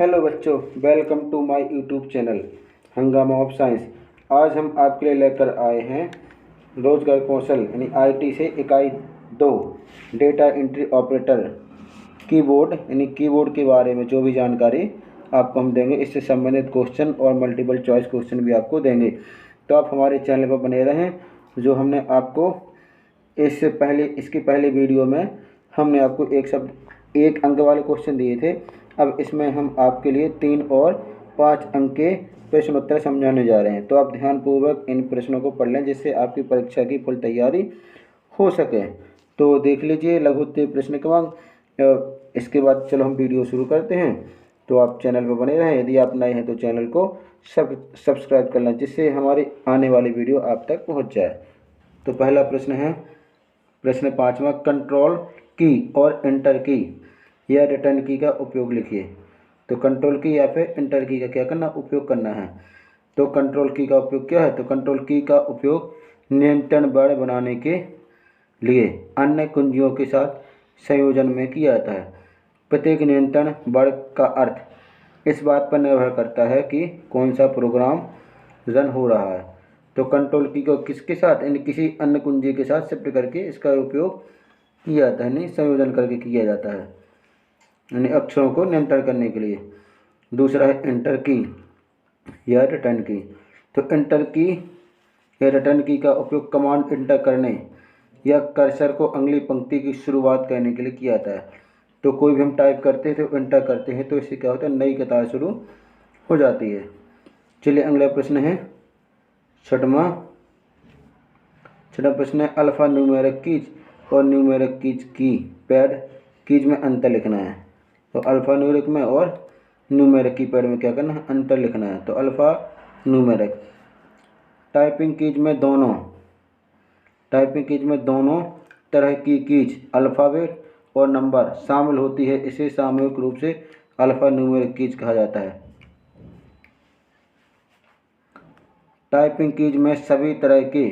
Hello बच्चों, welcome to my YouTube channel Hungama of science. आज हम आपके लिए लेकर आए हैं रोजगार कौशल यानी आईटी से इकाई 2 डेटा एंट्री ऑपरेटर कीबोर्ड यानी कीबोर्ड के बारे में जो भी जानकारी आपको हम देंगे, इससे संबंधित क्वेश्चन और मल्टीपल चॉइस क्वेश्चन भी आपको देंगे। तो आप हमारे चैनल पर बने रहें। जो हमने आपको इसके पहले वीडियो में हमने आपको एक अंक वाले क्वेश्चन दिए थे। अब इसमें हम आपके लिए 3 और 5 अंक के प्रश्नोत्तर समझाने जा रहे हैं। तो आप ध्यानपूर्वक इन प्रश्नों को पढ़ लें, जिससे आपकी परीक्षा की फुल तैयारी हो सके। तो देख लीजिए लघु उत्तरीय प्रश्न क्रमांक। इसके बाद चलो हम वीडियो शुरू करते हैं। तो आप चैनल पर बने रहें। यदि आप नए हैं तो चैनल को सब्सक्राइब कर लें, जिससे हमारी आने वाली वीडियो आप तक पहुंच जाए। तो पहला प्रश्न है प्रश्न 5वां, कंट्रोल की और एंटर की या रिटर्न की का उपयोग लिखिए। तो कंट्रोल की या फिर एंटर की का क्या करना, उपयोग करना है। तो कंट्रोल की का उपयोग क्या है? तो कंट्रोल की का उपयोग नियंत्रण बल बनाने के लिए अन्य कुंजियों के साथ संयोजन में किया जाता है। प्रत्येक नियंत्रण बल का अर्थ इस बात पर निर्भर करता है कि कौन सा प्रोग्राम रन हो रहा है। तो कंट्रोल की को किसके साथ यानी किसी अन्य कुंजी के साथ शिफ्ट करके इसका उपयोग किया जाता है, नहीं संयोजन करके किया जाता है, यानी अक्षरों को नियंत्रण करने के लिए। दूसरा है एंटर की या रिटर्न की। तो एंटर की या रिटर्न की का उपयोग कमांड एंटर करने या कर्सर को अगली पंक्ति की शुरुआत करने के लिए किया जाता है। तो कोई भी हम टाइप करते हैं तो एंटर करते हैं, तो इससे क्या होता है, नई कतार शुरू हो जाती है। चलिए अगला प्रश्न है छठवां प्रश्न है अल्फ़ा न्यूमेरिक कीज और न्यूमेरिक कीज की पैड कीज में अंतर लिखना है। तो अल्फ़ा न्यूमेरिक में और न्यूमेरिक की पैड में क्या करना है, अंतर लिखना है। तो अल्फ़ा न्यूमेरिक टाइपिंग कीज में दोनों तरह की कीज अल्फ़ाबेट और नंबर शामिल होती है। इसे सामूहिक रूप से अल्फ़ा न्यूमेरिक कीज कहा जाता है। टाइपिंग कीज में सभी तरह के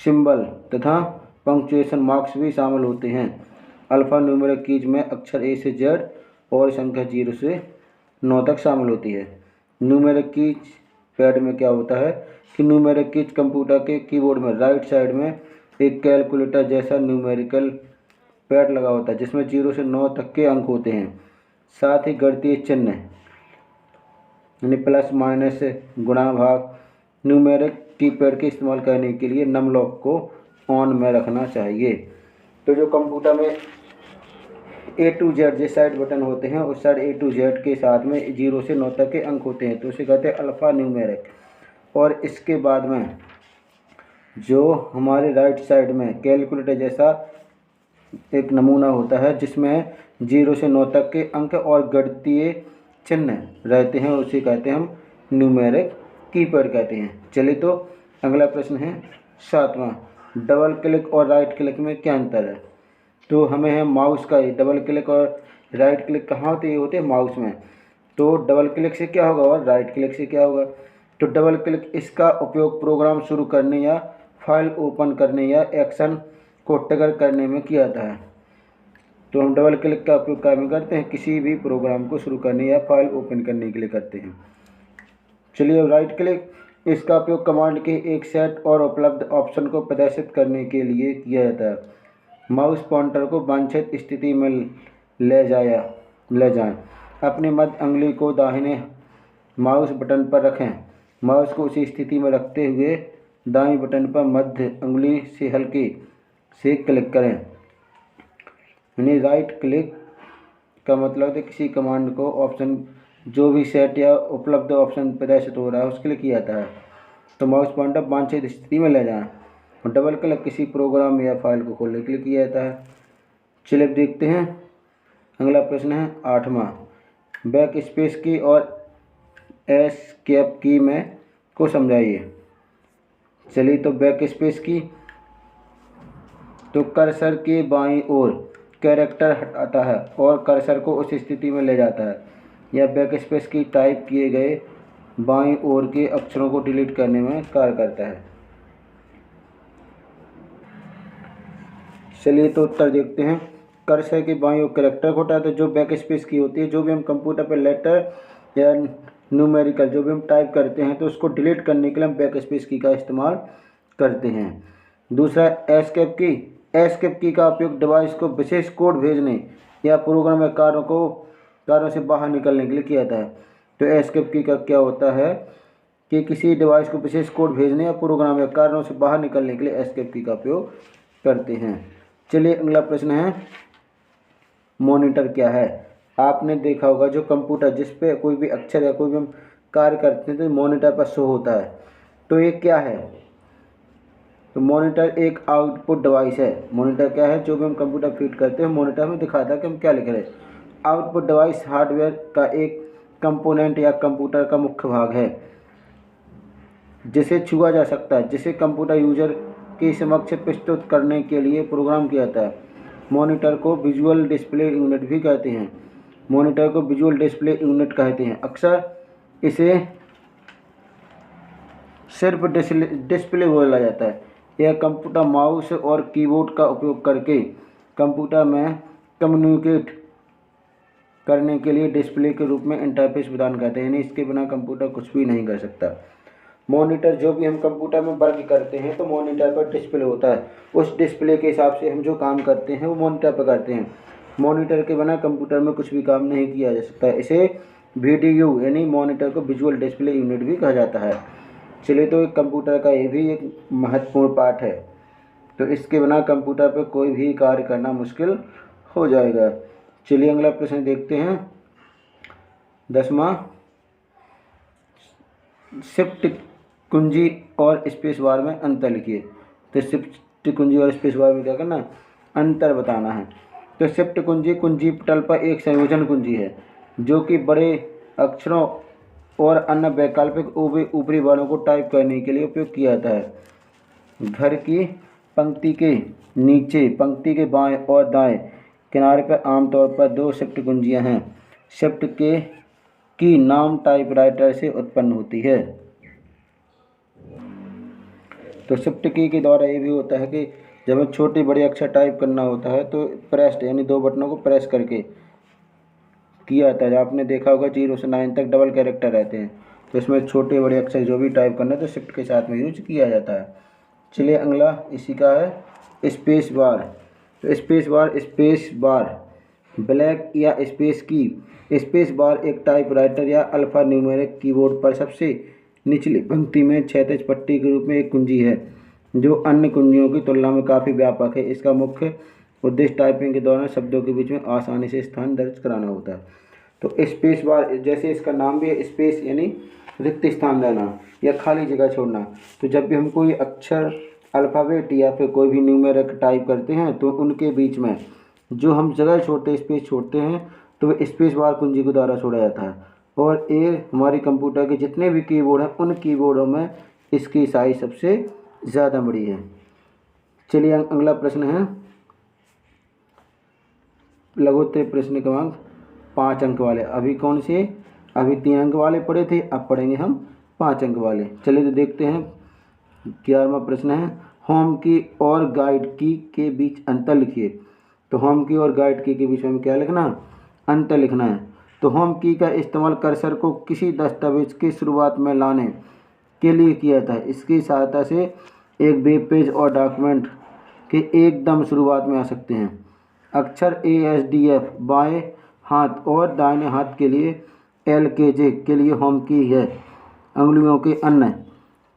सिंबल तथा पंक्चुएशन मार्क्स भी शामिल होते हैं। अल्फ़ा न्यूमेरिक कीज में अक्षर ए से जेड और संख्या 0 से 9 तक शामिल होती है। न्यूमेरिक कीज पैड में क्या होता है कि न्यूमेरिक कीज कंप्यूटर के कीबोर्ड में राइट साइड में एक कैलकुलेटर जैसा न्यूमेरिकल पैड लगा होता है, जिसमें 0 से 9 तक के अंक होते हैं। साथ ही गणितीय चिन्ह यानी प्लस माइनस गुणा भाग न्यूमेरिक कीपैड के इस्तेमाल करने के लिए नम लॉक को ऑन में रखना चाहिए। तो जो कंप्यूटर में A to Z जिस साइड बटन होते हैं उस साइड A to Z के साथ में 0 से 9 तक के अंक होते हैं, तो उसे कहते हैं अल्फ़ा न्यूमेरिक। और इसके बाद में जो हमारे राइट साइड में कैलकुलेटर जैसा एक नमूना होता है, जिसमें 0 से 9 तक के अंक और गणितीय चिन्ह रहते हैं, उसे कहते हैं हम न्यूमेरिक कीपैड कहते हैं। चलिए तो अगला प्रश्न है 7वां, डबल क्लिक और राइट क्लिक में क्या अंतर है। तो हमें है माउस का डबल क्लिक और राइट क्लिक कहाँ होते हैं माउस में। तो डबल क्लिक से क्या होगा और राइट क्लिक से क्या होगा। तो डबल क्लिक इसका उपयोग प्रोग्राम शुरू करने या फाइल ओपन करने या एक्शन को ट्रिगर करने में किया जाता है। तो हम डबल क्लिक का उपयोग क्या में करते हैं, किसी भी प्रोग्राम को शुरू करने या फाइल ओपन करने के लिए करते हैं। चलिए राइट क्लिक इसका उपयोग कमांड के एक सेट और उपलब्ध ऑप्शन को प्रदर्शित करने के लिए किया जाता है। माउस पॉइंटर को वांछित स्थिति में ले जाएं। अपनी मध्य अंगुली को दाहिने माउस बटन पर रखें। माउस को उसी स्थिति में रखते हुए दाईं बटन पर मध्य अंगुली से हल्के से क्लिक करें। यानी राइट क्लिक का मतलब है किसी कमांड को ऑप्शन जो भी सेट या उपलब्ध ऑप्शन प्रदर्शित हो रहा है उसके लिए किया जाता है। तो माउस पॉइंटर वांछित स्थिति में ले जाएं। और डबल क्लिक किसी प्रोग्राम या फाइल को खोलने के लिए किया जाता है। चलिए अब देखते हैं अगला प्रश्न है 8वां, बैक स्पेस की और एस्केप की में को समझाइए। चलिए तो बैक स्पेस की, तो कर्सर के बाईं ओर कैरेक्टर हटाता है और कर्सर को उस स्थिति में ले जाता है। यह बैक स्पेस की टाइप किए गए बाईं ओर के अक्षरों को डिलीट करने में कार्य करता है। चलिए तो उत्तर देखते हैं। कर्सर के बाईं ओर कैरेक्टर को हटाता है। जो बैक स्पेस की होती है, जो भी हम कंप्यूटर पर लेटर या न्यूमेरिकल जो भी हम टाइप करते हैं तो उसको डिलीट करने के लिए हम बैक स्पेस की का इस्तेमाल करते हैं। दूसरा एस्केप की। एस्केप की का उपयोग डिवाइस को विशेष कोड भेजने या प्रोग्राम या कार्यों से बाहर निकलने के लिए किया जाता है। तो एस्केप की का क्या होता है कि किसी डिवाइस को विशेष कोड भेजने या प्रोग्राम या कार्यों से बाहर निकलने के लिए एस्केप की का उपयोग करते हैं। चलिए अगला प्रश्न है, मॉनिटर क्या है। आपने देखा होगा जो कंप्यूटर जिस पे कोई भी अक्षर या कोई भी हम कार्य करते हैं तो मॉनिटर पर शो होता है। तो ये क्या है? तो मॉनिटर एक आउटपुट डिवाइस है। मॉनिटर क्या है? जो भी हम कंप्यूटर फीड करते हैं मॉनिटर में दिखाता है कि हम क्या लिख रहे हैं। आउटपुट डिवाइस हार्डवेयर का एक कंपोनेंट या कंप्यूटर का मुख्य भाग है जिसे छुआ जा सकता है, जिसे कंप्यूटर यूजर के समक्ष प्रस्तुत करने के लिए प्रोग्राम किया जाता है। मॉनिटर को विजुअल डिस्प्ले यूनिट भी कहते हैं। मॉनिटर को विजुअल डिस्प्ले यूनिट कहते हैं। अक्सर इसे सिर्फ डिस्प्ले बोला जाता है। यह कंप्यूटर माउस और कीबोर्ड का उपयोग करके कंप्यूटर में कम्युनिकेट करने के लिए डिस्प्ले के रूप में इंटरफेस प्रदान करते हैं, यानी इसके बिना कंप्यूटर कुछ भी नहीं कर सकता। मॉनिटर जो भी हम कंप्यूटर में वर्क करते हैं तो मॉनिटर पर डिस्प्ले होता है। उस डिस्प्ले के हिसाब से हम जो काम करते हैं वो मॉनिटर पर करते हैं। मॉनिटर के बिना कंप्यूटर में कुछ भी काम नहीं किया जा सकता। इसे वीडीयू यानी मॉनिटर को विजुअल डिस्प्ले यूनिट भी कहा जाता है। चलिए, तो एक कंप्यूटर का ये भी एक महत्वपूर्ण पार्ट है। तो इसके बिना कंप्यूटर पर कोई भी कार्य करना मुश्किल हो जाएगा। चलिए अगला प्रश्न देखते हैं। 10वां, शिफ्ट कुंजी और स्पेस बार में अंतर लिखिए। तो शिफ्ट कुंजी और स्पेस बार में क्या करना, अंतर बताना है। तो शिफ्ट कुंजी कुंजी पटल पर एक संयोजन कुंजी है जो कि बड़े अक्षरों और अन्य वैकल्पिक ऊपरी वर्णों को टाइप करने के लिए उपयोग किया जाता है। घर की पंक्ति के नीचे पंक्ति के बाएं और दाएं किनारे पर आमतौर पर 2 शिफ्ट कुंजियां हैं। शिफ्ट की नाम टाइपराइटर से उत्पन्न होती है। तो शिफ्ट की के द्वारा ये भी होता है कि जब हमें छोटी बड़ी अक्षर टाइप करना होता है तो प्रेस्ड यानी 2 बटनों को प्रेस करके किया जाता है। आपने देखा होगा 0 से 9 तक डबल कैरेक्टर रहते हैं, तो इसमें छोटे बड़े अक्षर जो भी टाइप करना है तो शिफ्ट के साथ में यूज किया जाता है। चलिए अगला इसी का है स्पेस बार। तो स्पेस बार ब्लैक या स्पेस की। स्पेस बार एक टाइपराइटर या अल्फा न्यूमेरिक कीबोर्ड पर सबसे निचली पंक्ति में क्षैतिज पट्टी के रूप में एक कुंजी है जो अन्य कुंजियों की तुलना में काफ़ी व्यापक है। इसका मुख्य उद्देश्य टाइपिंग के दौरान शब्दों के बीच में आसानी से स्थान दर्ज कराना होता है। तो स्पेस बार जैसे इसका नाम भी है, स्पेस यानी रिक्त स्थान देना या खाली जगह छोड़ना। तो जब भी हम कोई अक्षर अल्फ़ाबेट या फिर कोई भी न्यूमेरिक टाइप करते हैं तो उनके बीच में जो हम जगह छोड़ते स्पेस छोड़ते हैं तो वह स्पेस बार कुंजी के द्वारा छोड़ा जाता है। और ये हमारे कंप्यूटर के जितने भी कीबोर्ड हैं उन कीबोर्डों में इसकी साइज सबसे ज़्यादा बड़ी है। चलिए अगला प्रश्न है लघुत्तम प्रश्न क्रमांक 5 अंक वाले। अभी कौन से, अभी 3 अंक वाले पढ़े थे, अब पढ़ेंगे हम 5 अंक वाले। चलिए तो देखते हैं। 11वां प्रश्न है होम की और गाइड की के बीच अंतर लिखिए। तो होम की और गाइड की के बीच में क्या लिखना, अंतर लिखना है। तो होम की का इस्तेमाल कर्सर को किसी दस्तावेज की शुरुआत में लाने के लिए किया जाता है। इसकी सहायता से एक वेब पेज और डॉक्यूमेंट के एकदम शुरुआत में आ सकते हैं। अक्षर ASDF बाएं हाथ और दाहिने हाथ के लिए LKJ के लिए होम की है। अंगुलियों के अन्य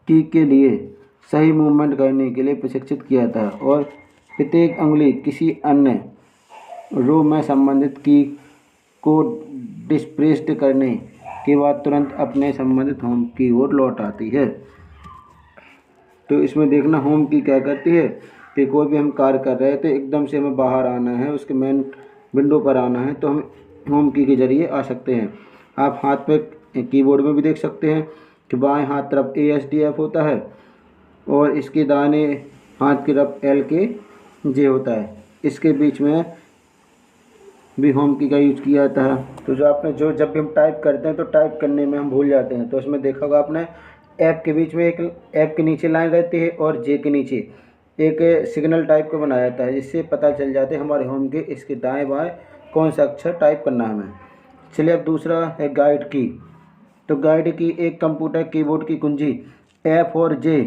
की के लिए सही मूवमेंट करने के लिए प्रशिक्षित किया जाता है और प्रत्येक अंगुली किसी अन्य रो में संबंधित की को डिस्प्लेस्ड करने के बाद तुरंत अपने संबंधित होम की ओर लौट आती है। तो इसमें देखना होम की क्या करती है कि कोई भी हम कार्य कर रहे हैं तो एकदम से हमें बाहर आना है, उसके मेन विंडो पर आना है तो हम होम की के जरिए आ सकते हैं। आप हाथ पे कीबोर्ड में भी देख सकते हैं कि बाएं हाथ तरफ ASDF होता है और इसके दाहिने हाथ की तरफ LKJ होता है। इसके बीच में भी होम की का यूज किया जाता है। तो जब भी हम टाइप करते हैं तो टाइप करने में हम भूल जाते हैं। तो इसमें देखा होगा आपने ऐप के बीच में एक ऐप के नीचे लाइन रहती है और जे के नीचे एक सिग्नल टाइप का बनाया जाता है जिससे पता चल जाते हैं हमारे होम के इसके दाएं बाएं कौन सा अक्षर टाइप करना है हमें। चलिए अब दूसरा है गाइड की। तो गाइड की एक कंप्यूटर कीबोर्ड की कुंजी F और J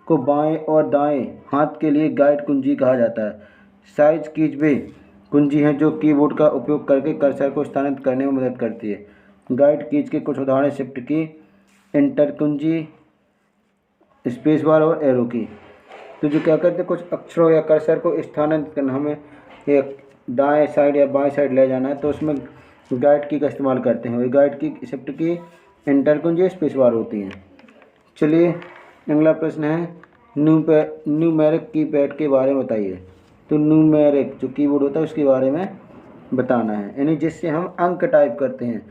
को बाएं और दाएं हाथ के लिए गाइड कुंजी कहा जाता है। साइज कीज वे कुंजी हैं जो कीबोर्ड का उपयोग करके कर्सर को स्थानांतरित करने में मदद करती है। गाइड कीज के कुछ उदाहरण शिफ्ट की, एंटर कुंजी, स्पेस बार और एरो की। तो जो क्या करते हैं, कुछ अक्षरों या कर्सर को स्थानांतरित करना, हमें एक दाएं साइड या बाएं साइड ले जाना है तो उसमें गाइड की का इस्तेमाल करते हैं। वही गाइड की, शिफ्ट की, एंटर कुंजी, स्पेस बार होती हैं। चलिए अगला प्रश्न है न्यूमेरिक कीपैड के बारे में बताइए। तो न्यूमेरिक जो कीबोर्ड होता है उसके बारे में बताना है, यानी जिससे हम अंक टाइप करते हैं,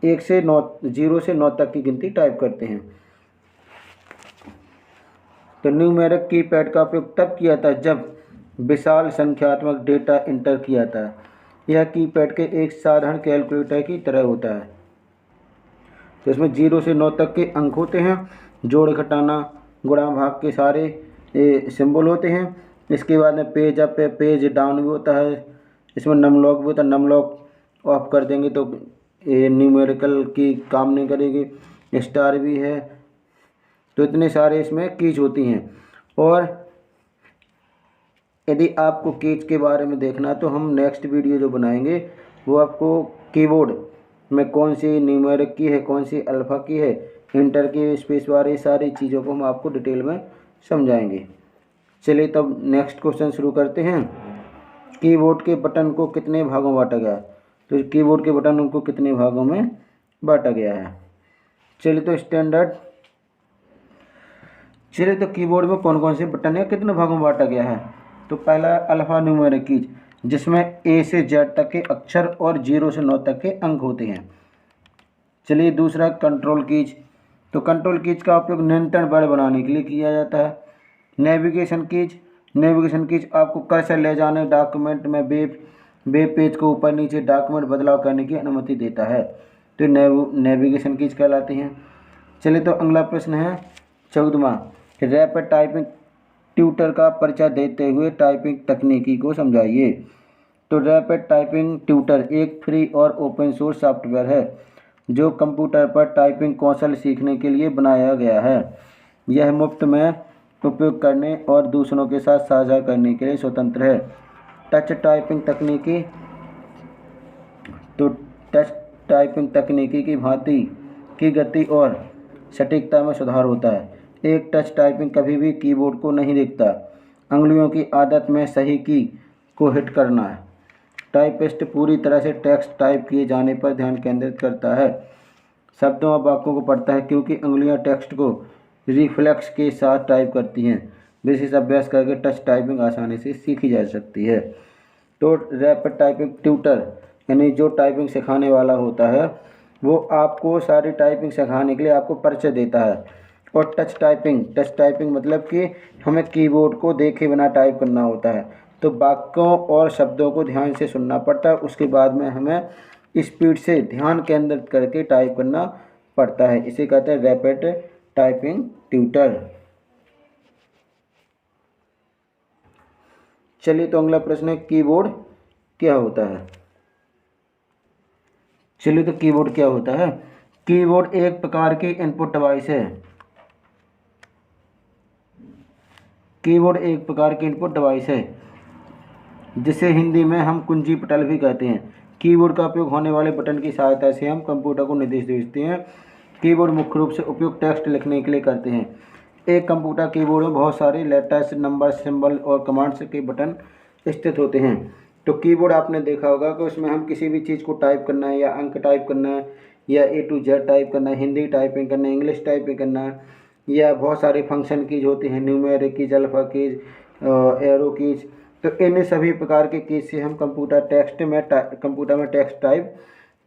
1 से 9, 0 से 9 तक की गिनती टाइप करते हैं। तो न्यूमेरिक कीपैड का उपयोग तब किया था जब विशाल संख्यात्मक डेटा इंटर किया था। यह कीपैड के एक साधारण कैलकुलेटर की तरह होता है। तो इसमें 0 से 9 तक के अंक होते हैं, जोड़ घटाना गुणा भाग के सारे सिंबल होते हैं। इसके बाद में पेज अप है, पेज डाउन भी होता है, इसमें नमलॉक भी होता है। नमलॉक ऑफ कर देंगे तो ये न्यूमेरिकल की काम नहीं करेगी। स्टार भी है। तो इतने सारे इसमें कीज होती हैं। और यदि आपको कीज के बारे में देखना है तो हम नेक्स्ट वीडियो जो बनाएंगे वो आपको कीबोर्ड में कौन सी न्यूमेरिक की है, कौन सी अल्फ़ा की है, इंटर की, स्पेस बार, ये सारी चीज़ों को हम आपको डिटेल में समझाएंगे। चलिए तब नेक्स्ट क्वेश्चन शुरू करते हैं। कीबोर्ड के बटन को कितने भागों में बांटा गया है? तो कीबोर्ड के बटन उनको कितने भागों में बांटा गया है? चलिए तो कीबोर्ड में कौन कौन से बटन है, कितने भागों में बांटा गया है? तो पहला अल्फ़ा न्यूमेरिक कीज, जिसमें A से Z तक के अक्षर और 0 से 9 तक के अंक होते हैं। चलिए दूसरा कंट्रोल कीज। तो कंट्रोल कीज का उपयोग नियंत्रण बल बनाने के लिए किया जाता है। नेविगेशन कीज आपको कर्सर ले जाने, डॉक्यूमेंट में वेब पेज को ऊपर नीचे डॉक्यूमेंट बदलाव करने की अनुमति देता है। तो नेविगेशन कीज कहलाती हैं। चलिए तो अगला प्रश्न है 14वां, रैपिड टाइपिंग ट्यूटर का परिचय देते हुए टाइपिंग तकनीकी को समझाइए। तो रैपिड टाइपिंग ट्यूटर एक फ्री और ओपन सोर्स सॉफ्टवेयर है जो कंप्यूटर पर टाइपिंग कौशल सीखने के लिए बनाया गया है। यह मुफ्त में उपयोग करने और दूसरों के साथ साझा करने के लिए स्वतंत्र है। टच टाइपिंग तकनीकी की भांति की गति और सटीकता में सुधार होता है। एक टच टाइपिंग कभी भी कीबोर्ड को नहीं देखता। अंगुलियों की आदत में सही की को हिट करना है। टाइपिस्ट पूरी तरह से टेक्स्ट टाइप किए जाने पर ध्यान केंद्रित करता है। शब्दों और वाक्यों को पढ़ता है क्योंकि अंगुलियां टेक्स्ट को रिफ्लेक्स के साथ टाइप करती हैं। विशेष अभ्यास करके टच टाइपिंग आसानी से सीखी जा सकती है। तो रैपिड टाइपिंग ट्यूटर यानी जो टाइपिंग सिखाने वाला होता है वो आपको सारी टाइपिंग सिखाने के लिए आपको परिचय देता है। और टच टाइपिंग मतलब कि हमें कीबोर्ड को देखे बिना टाइप करना होता है। तो वाक्यों और शब्दों को ध्यान से सुनना पड़ता है, उसके बाद में हमें स्पीड से ध्यान केंद्रित करके टाइप करना पड़ता है। इसे कहते हैं रैपिड टाइपिंग ट्यूटर। चलिए तो अगला प्रश्न है कीबोर्ड क्या होता है? चलिए तो कीबोर्ड क्या होता है? कीबोर्ड एक प्रकार की इनपुट डिवाइस है। कीबोर्ड एक प्रकार की इनपुट डिवाइस है जिसे हिंदी में हम कुंजी पटल भी कहते हैं। कीबोर्ड का उपयोग होने वाले बटन की सहायता से हम कंप्यूटर को निर्देश भेजते हैं। कीबोर्ड मुख्य रूप से उपयोग टेक्स्ट लिखने के लिए करते हैं। एक कंप्यूटर कीबोर्ड में बहुत सारे लेटर्स, नंबर, सिंबल और कमांड्स के बटन स्थित होते हैं। तो कीबोर्ड आपने देखा होगा कि उसमें हम किसी भी चीज़ को टाइप करना है या अंक टाइप करना है या A to Z टाइप करना है, हिंदी टाइपिंग करना है, इंग्लिश टाइपिंग करना है, या बहुत सारे फंक्शन कीज होती हैं, numeric keys, alpha keys, arrow keys. तो इन सभी प्रकार के कीज से हम कंप्यूटर में टेक्स्ट टाइप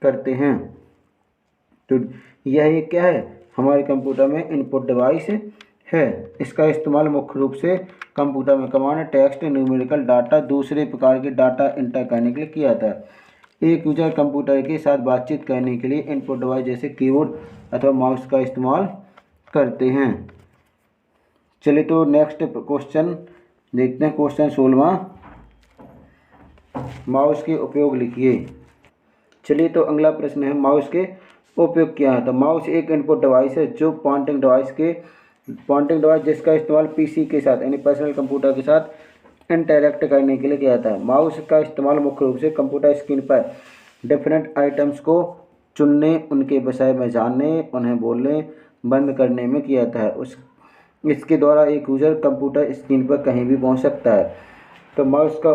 करते हैं। तो यह क्या है? हमारे कंप्यूटर में इनपुट डिवाइस है। इसका इस्तेमाल मुख्य रूप से कंप्यूटर में कमांड, टेक्स्ट, न्यूमेरिकल डाटा, दूसरे प्रकार के डाटा इंटर करने के लिए किया जाता है। एक यूजर कंप्यूटर के साथ बातचीत करने के लिए इनपुट डिवाइस जैसे कीबोर्ड अथवा माउस का इस्तेमाल करते हैं। चलिए तो नेक्स्ट क्वेश्चन देखते हैं। क्वेश्चन 16वां, माउस के उपयोग लिखिए। चलिए तो अगला प्रश्न है, माउस के उपयोग क्या है। तो माउस एक इनपुट डिवाइस है जो पॉइंटिंग डिवाइस जिसका इस्तेमाल पीसी के साथ यानी पर्सनल कंप्यूटर के साथ इंटरैक्ट करने के लिए किया जाता है। माउस का इस्तेमाल मुख्य रूप से कंप्यूटर स्क्रीन पर डिफरेंट आइटम्स को चुनने, उनके विषय में जानने, उन्हें बोलने बंद करने में किया जाता है। इसके द्वारा एक यूज़र कंप्यूटर स्क्रीन पर कहीं भी पहुंच सकता है। तो माउस का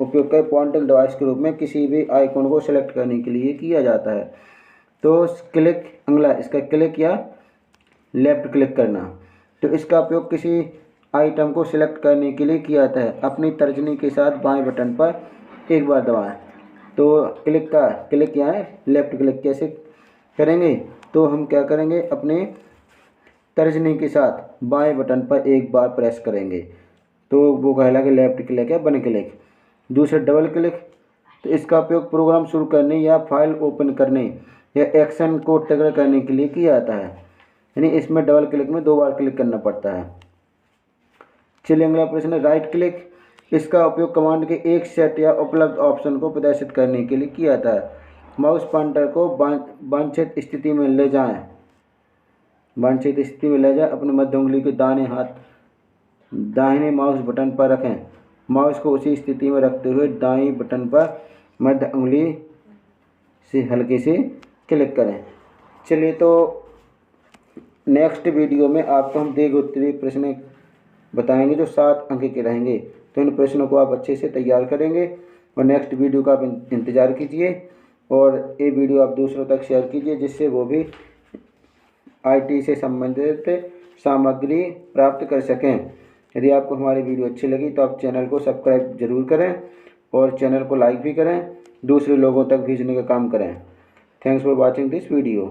उपयोग पॉइंटिंग डिवाइस के रूप में किसी भी आइकॉन को सिलेक्ट करने के लिए किया जाता है। तो क्लिक, अगला इसका क्लिक या लेफ्ट क्लिक करना। तो इसका उपयोग किसी आइटम को सिलेक्ट करने के लिए किया जाता है। अपनी तर्जनी के साथ बाएं बटन पर एक बार दबाएं। तो क्लिक या लेफ्ट क्लिक कैसे करेंगे, तो हम क्या करेंगे, अपने तर्जनी के साथ बाएं बटन पर एक बार प्रेस करेंगे, तो वो कहलाएगा लेफ्ट क्लिक या वन क्लिक। दूसरा डबल क्लिक, तो इसका उपयोग प्रोग्राम शुरू करने या फाइल ओपन करने या एक्शन को ट्रिगर करने के लिए किया जाता है, यानी इसमें डबल क्लिक में 2 बार क्लिक करना पड़ता है। चलिए अगला प्रश्न है, राइट क्लिक। इसका उपयोग कमांड के एक सेट या उपलब्ध ऑप्शन को प्रदर्शित करने के लिए किया जाता है। माउस पॉइंटर को वांछित स्थिति में ले जाएं, अपने मध्य उंगली के दाहिने माउस बटन पर रखें। माउस को उसी स्थिति में रखते हुए दाईं बटन पर मध्य उंगली से हल्के से क्लिक करें। चलिए तो नेक्स्ट वीडियो में आपको हम दीर्घ उत्तरीय प्रश्न बताएंगे जो 7 अंक के रहेंगे। तो इन प्रश्नों को आप अच्छे से तैयार करेंगे और नेक्स्ट वीडियो का आप इंतज़ार कीजिए और ये वीडियो आप दूसरों तक शेयर कीजिए, जिससे वो भी आईटी से संबंधित सामग्री प्राप्त कर सकें। यदि आपको हमारी वीडियो अच्छी लगी तो आप चैनल को सब्सक्राइब जरूर करें और चैनल को लाइक भी करें, दूसरे लोगों तक भेजने का काम करें। Thanks for watching this video.